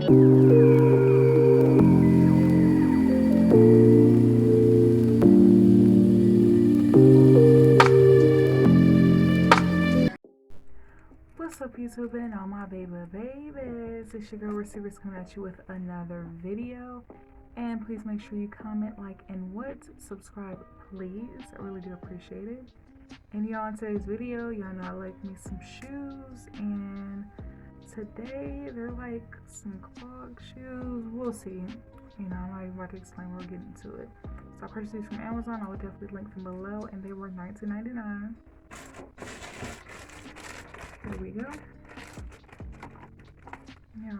What's up, YouTube and all my babies? It's your girl Receivers coming at you with another video. And please make sure you comment, like, and subscribe, please. I really do appreciate it. And y'all, in today's video, y'all know I like me some shoes, and today they're like some clog shoes. We'll see. You know, I'm not even about to explain. We'll get into it. So I purchased these from Amazon. I will definitely link them below, and they were $19.99. Here we go. Yeah.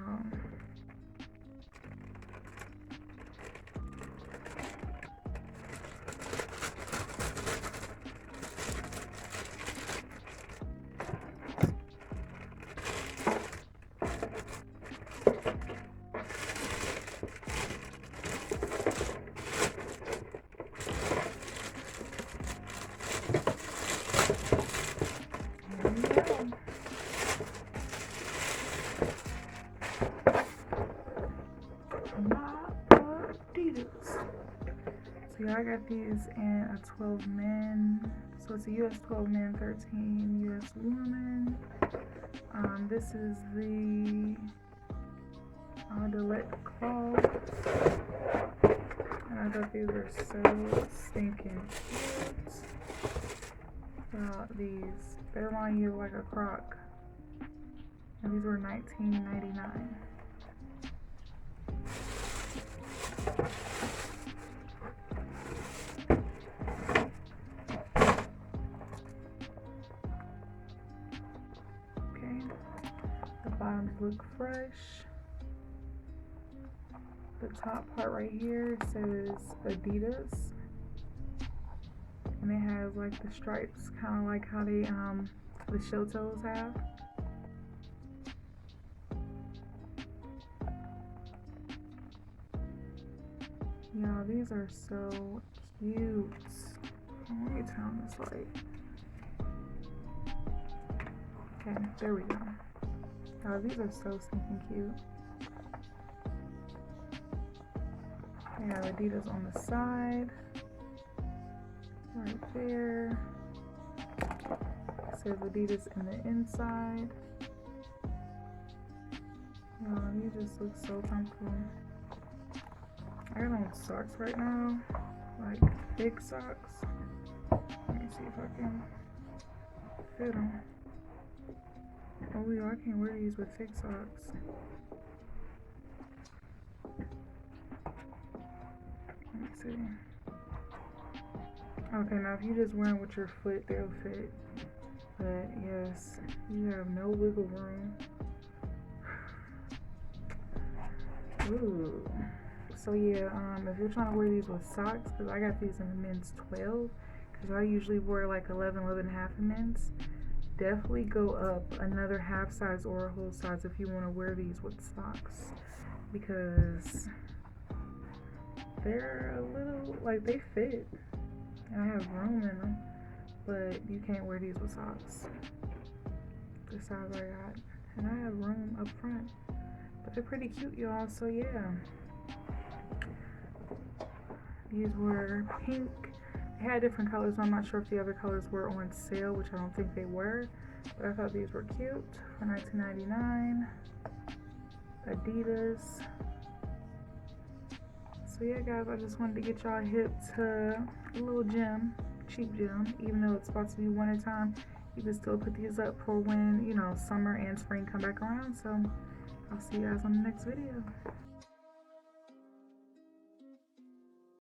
Adidas. So yeah, I got these in a 12 men. So it's a US 12 men, 13 US women. This is the Clogs. And I thought these were so stinking cute. These, they remind you of like a Croc. And these were $19.99. Okay, the bottoms look fresh. The top part right here says Adidas, and it has like the stripes, kind of like how they the shell toes have. Y'all, these are so cute. Let me turn on this light. Okay, there we go. Y'all, these are so stinking cute. They have Adidas on the side, right there. It says Adidas in the inside. Y'all, these just look so comfortable. I got on socks right now, like big socks. Let me see if I can fit them. Oh, yeah, I can't wear these with thick socks. Let me see. Okay, now if you just wear them with your foot, they'll fit. But yes, you have no wiggle room. Ooh. So yeah, if you're trying to wear these with socks, because I got these in the men's 12, because I usually wear like 11 and a half in men's, definitely go up another half size or a whole size if you want to wear these with socks, because they're a little, like, they fit, and I have room in them, but you can't wear these with socks, the size I got, and I have room up front, but they're pretty cute, y'all. So yeah. These were pink. They had different colors. I'm not sure if the other colors were on sale, which I don't think they were. But I thought these were cute for $19.99. Adidas. So yeah, guys, I just wanted to get y'all hip to a little gem, cheap gem. Even though it's about to be winter time, you can still put these up for when, you know, summer and spring come back around. So I'll see you guys on the next video.